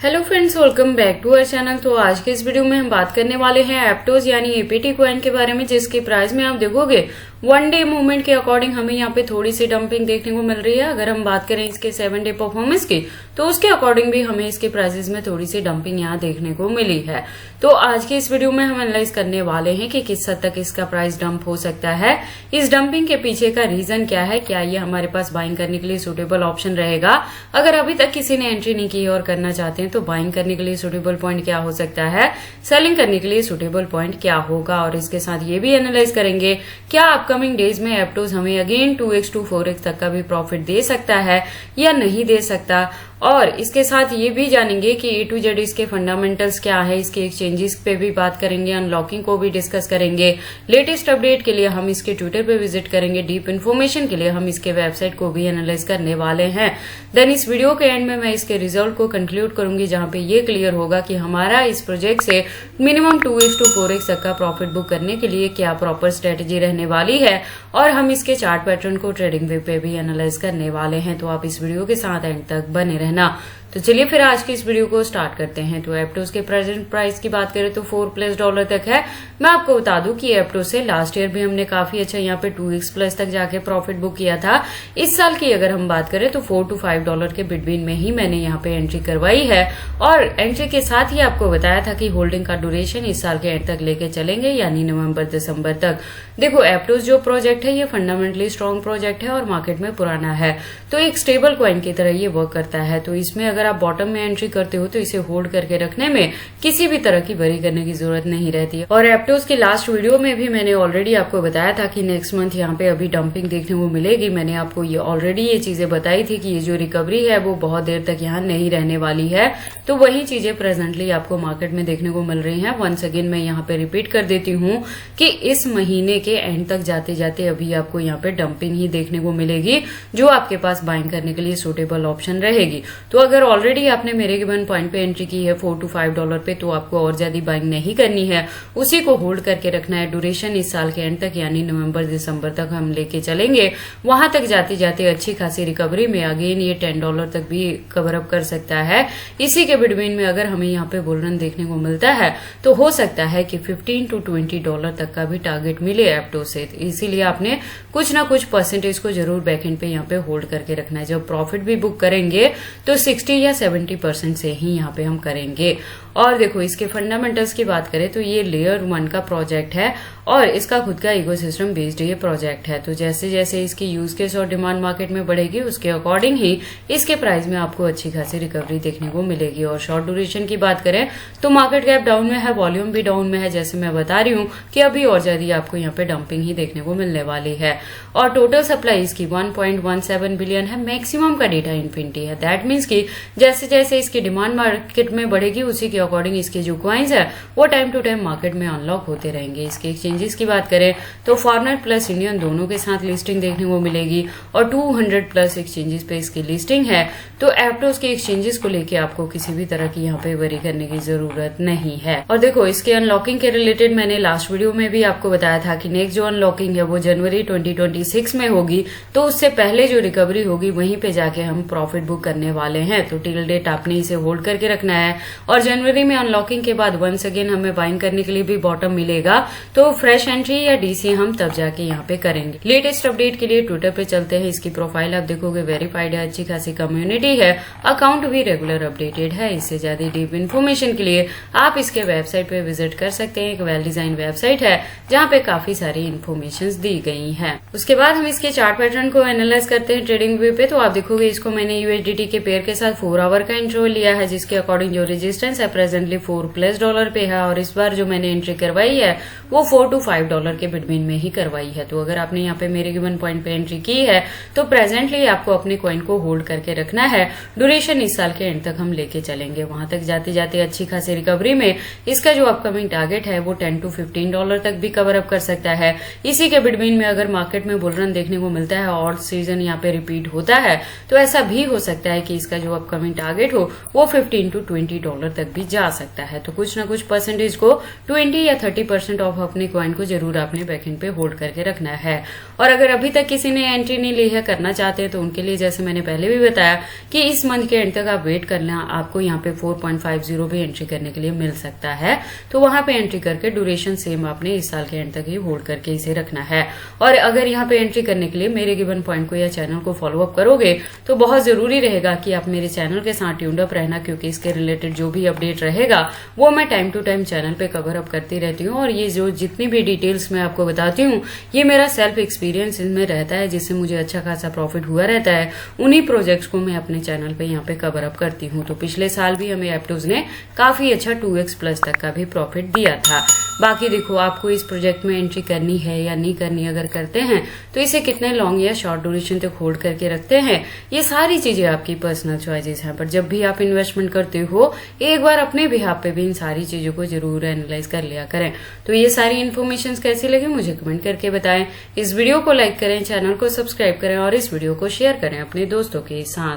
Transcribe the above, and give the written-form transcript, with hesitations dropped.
Hello friends, welcome back to our channel. तो आज के इस वीडियो में हम बात करने वाले हैं एप्टोज यानी एपीटी कॉइन के बारे में, जिसके प्राइस में आप देखोगे वन डे मूवमेंट के अकॉर्डिंग हमें यहाँ पे थोड़ी सी डंपिंग देखने को मिल रही है। अगर हम बात करें इसके 7 डे परफॉर्मेंस की, तो उसके अकॉर्डिंग भी हमें इसके प्राइसेस में थोड़ी सी डंपिंग यहाँ देखने को मिली है। तो आज के इस वीडियो में हम एनालाइज करने वाले हैं कि किस हद तक इसका प्राइस डंप हो सकता है, इस डंपिंग के पीछे का रीजन क्या है, क्या ये हमारे पास बाइंग करने के लिए सुटेबल ऑप्शन रहेगा। अगर अभी तक किसी ने एंट्री नहीं की और करना चाहते हैं तो बाइंग करने के लिए सुटेबल पॉइंट क्या हो सकता है, सेलिंग करने के लिए सुटेबल पॉइंट क्या होगा, और इसके साथ ये भी एनालाइज करेंगे क्या अपकमिंग डेज में एप्टोज हमें अगेन 2x to 4x तक का भी प्रॉफिट दे सकता है या नहीं दे सकता। और इसके साथ ये भी जानेंगे कि ए टू जेड इसके फंडामेंटल्स क्या है, इसके एक्सचेंजेस पे भी बात करेंगे, अनलॉकिंग को भी डिस्कस करेंगे। लेटेस्ट अपडेट के लिए हम इसके ट्विटर पे विजिट करेंगे, डीप इन्फॉर्मेशन के लिए हम इसके वेबसाइट को भी एनालाइज करने वाले हैं। देन इस वीडियो के एंड में मैं इसके रिजल्ट को कंक्लूड करूंगी, जहां पे ये क्लियर होगा कि हमारा इस प्रोजेक्ट से मिनिमम 2x to 4x तक का प्रॉफिट बुक करने के लिए क्या प्रॉपर स्ट्रेटेजी रहने वाली है, और हम इसके चार्ट पैटर्न को ट्रेडिंग वे पे भी एनालाइज करने वाले हैं। तो आप इस वीडियो के साथ एंड तक बने रहना। तो चलिए फिर आज की इस वीडियो को स्टार्ट करते हैं। तो एप्टोज के प्रेजेंट प्राइस की बात करें तो $4+ तक है। मैं आपको बता दूं कि एप्टोज से लास्ट ईयर भी हमने काफी अच्छा यहाँ पे 2x+ तक जाके प्रॉफिट बुक किया था। इस साल की अगर हम बात करें तो $4 to $5 के बिटवीन में ही मैंने यहाँ पे एंट्री करवाई है, और एंट्री के साथ ही आपको बताया था कि होल्डिंग का ड्यूरेशन इस साल के एंड तक लेके चलेंगे, यानी नवंबर-दिसंबर तक। देखो, एप्टोज जो प्रोजेक्ट है ये फंडामेंटली स्ट्रॉन्ग प्रोजेक्ट है और मार्केट में पुराना है, तो एक स्टेबल कॉइन की तरह ये वर्क करता है। तो इसमें अगर आप बॉटम में एंट्री करते हो तो इसे होल्ड करके रखने में किसी भी तरह की वरी करने की जरूरत नहीं रहती है। और एप्टोज के लास्ट वीडियो में भी मैंने ऑलरेडी आपको बताया था कि नेक्स्ट मंथ यहाँ पे अभी डंपिंग देखने को मिलेगी। मैंने आपको ये ऑलरेडी ये चीजें बताई थी कि ये जो रिकवरी है वो बहुत देर तक यहाँ नहीं रहने वाली है। तो वही चीजें प्रेजेंटली आपको मार्केट में देखने को मिल रही है। वंस अगेन मैं यहाँ पे रिपीट कर देती हूँ कि इस महीने के एंड तक जाते जाते अभी आपको यहाँ पे डंपिंग ही देखने को मिलेगी, जो आपके पास बाइंग करने के लिए सुटेबल ऑप्शन रहेगी। तो अगर ऑलरेडी आपने मेरे गिवन पॉइंट पे एंट्री की है $4 to $5 पे, तो आपको और ज्यादा बाइंग नहीं करनी है, उसी को होल्ड करके रखना है। ड्यूरेशन इस साल के एंड तक यानी नवंबर-दिसंबर तक हम लेके चलेंगे। वहां तक जाते जाते अच्छी खासी रिकवरी में अगेन ये $10 तक भी कवर अप कर सकता है। इसी के बिटवीन में अगर हमें यहाँ पे बुल रन देखने को मिलता है तो हो सकता है कि $15 to $20 तक का भी टारगेट मिले एप्टो से। इसीलिए आपने कुछ ना कुछ परसेंटेज को जरूर बैकएंड पे यहाँ पे होल्ड करके रखना है। जब प्रॉफिट भी बुक करेंगे तो 60 या 70% से ही यहाँ पे हम करेंगे। और देखो, इसके फंडामेंटल्स की बात करें तो ये लेयर 1 का प्रोजेक्ट है और इसका खुद का इकोसिस्टम बेस्ड ये प्रोजेक्ट है। तो जैसे जैसे इसकी यूज केस और डिमांड मार्केट में बढ़ेगी, उसके अकॉर्डिंग ही इसके प्राइस में आपको अच्छी खासी रिकवरी देखने को मिलेगी। और शॉर्ट ड्यूरेशन की बात करें तो मार्केट कैप डाउन में है, वॉल्यूम भी डाउन में है। जैसे मैं बता रही हूँ कि अभी और ज्यादा आपको यहाँ पे डंपिंग ही देखने को मिलने वाली है। और टोटल सप्लाई इसकी 1.17 बिलियन है। मैक्सिमम का डेटा इन्फिनिटी है। दैट मीन्स की जैसे जैसे इसकी डिमांड मार्केट में बढ़ेगी, उसी के अकॉर्डिंग इसके जो कॉइन्स है वो टाइम टू टाइम मार्केट में अनलॉक होते रहेंगे। इसके एक्सचेंजेस की बात करें तो फॉरेनर प्लस इंडियन दोनों के साथ लिस्टिंग देखने को मिलेगी, और 200+ एक्सचेंजेस पे इसकी लिस्टिंग है। तो एप्टोज के एक्सचेंजेस को लेके आपको किसी भी तरह की यहाँ पे वरी करने की जरूरत नहीं है। और देखो, इसके अनलॉकिंग के रिलेटेड मैंने लास्ट वीडियो में भी आपको बताया था कि नेक्स्ट जो अनलॉकिंग है वो जनवरी 2026 में होगी। तो उससे पहले जो रिकवरी होगी वहीं पे जाके हम प्रॉफिट बुक करने वाले हैं। तो टिल डेट आपने इसे होल्ड करके रखना है, और जनवरी में अनलॉकिंग के बाद वंस अगेन हमें बाइंग करने के लिए भी बॉटम मिलेगा। तो फ्रेश एंट्री या डीसी हम तब जाके यहाँ पे करेंगे। लेटेस्ट अपडेट के लिए ट्विटर पे चलते हैं। इसकी प्रोफाइल आप देखोगे वेरीफाइड है, अच्छी खासी कम्युनिटी है, अकाउंट भी रेगुलर अपडेटेड है। इससे ज्यादा डीप इन्फॉर्मेशन के लिए आप इसके वेबसाइट पे विजिट कर सकते हैं। एक वेल डिजाइन वेबसाइट है जहाँ पे काफी सारी इन्फॉर्मेशन दी गई है। उसके बाद हम इसके चार्ट पैटर्न को एनालाइज करते हैं ट्रेडिंग व्यू पे। तो आप देखोगे इसको मैंने यूएसडीटी के पेयर के साथ 4 आवर का इंटरवल लिया है, जिसके अकॉर्डिंग जो रेजिस्टेंस है प्रेजेंटली $4+ पे है। और इस बार जो मैंने एंट्री करवाई है वो $4 to $5 के बिटवीन में ही करवाई है। तो अगर आपने यहाँ पे मेरे गिवन पॉइंट पे एंट्री की है तो प्रेजेंटली आपको अपने कॉइन को होल्ड करके रखना है। ड्यूरेशन इस साल के एंड तक हम लेके चलेंगे। वहां तक जाते जाते अच्छी खासी रिकवरी में इसका जो अपकमिंग टारगेट है वो $10 to $15 तक भी कवर अप कर सकता है। इसी के बिटवीन में अगर मार्केट में बुल रन देखने को मिलता है और सीजन यहाँ पे रिपीट होता है तो ऐसा भी हो सकता है कि इसका जो अपकमिंग अपकमिंग टारगेट हो वो $15 to $20 तक भी जा सकता है। तो कुछ ना कुछ परसेंटेज को 20 या 30% ऑफ अपने कॉइन को जरूर आपने बैकएंड पे होल्ड करके रखना है। और अगर अभी तक किसी ने एंट्री नहीं ली है, करना चाहते हैं, तो उनके लिए जैसे मैंने पहले भी बताया कि इस मंथ के एंड तक आप वेट कर लें, आपको यहाँ पे 4.50 भी एंट्री करने के लिए मिल सकता है। तो वहां पे एंट्री करके ड्यूरेशन सेम आपने इस साल के एंड तक ही होल्ड करके इसे रखना है। और अगर यहाँ पे एंट्री करने के लिए मेरे गिवन पॉइंट को या चैनल को फॉलो अप करोगे तो बहुत जरूरी रहेगा कि आप मेरे चैनल के साथ ट्यून्ड अप रहना, क्योंकि इसके रिलेटेड जो भी अपडेट रहेगा वो मैं टाइम टू टाइम चैनल पे कवर अप करती रहती हूँ। और ये जो जितनी भी डिटेल्स मैं आपको बताती हूँ ये मेरा सेल्फ एक्सपीरियंस इनमें रहता है, जिससे मुझे अच्छा खासा प्रॉफिट हुआ रहता है। उन्हीं प्रोजेक्ट्स को मैं अपने चैनल पे यहाँ पे कवर अप करती हूँ। तो पिछले साल भी हमें एप्टोज ने काफी अच्छा 2x प्लस तक का भी प्रॉफिट दिया था। बाकी देखो, आपको इस प्रोजेक्ट में एंट्री करनी है या नहीं करनी, अगर करते हैं तो इसे कितने लॉन्ग या शॉर्ट ड्यूरेशन तक होल्ड करके रखते हैं, ये सारी चीजें आपकी पर्सनल चॉइसेस हैं। पर जब भी आप इन्वेस्टमेंट करते हो एक बार अपने बिहाफ पे भी इन सारी चीजों को जरूर एनालाइज कर लिया करें। तो ये सारी इन्फॉर्मेशन कैसी लगी मुझे कमेंट करके बताएं। इस वीडियो को लाइक करें, चैनल को सब्सक्राइब करें और इस वीडियो को शेयर करें अपने दोस्तों के साथ।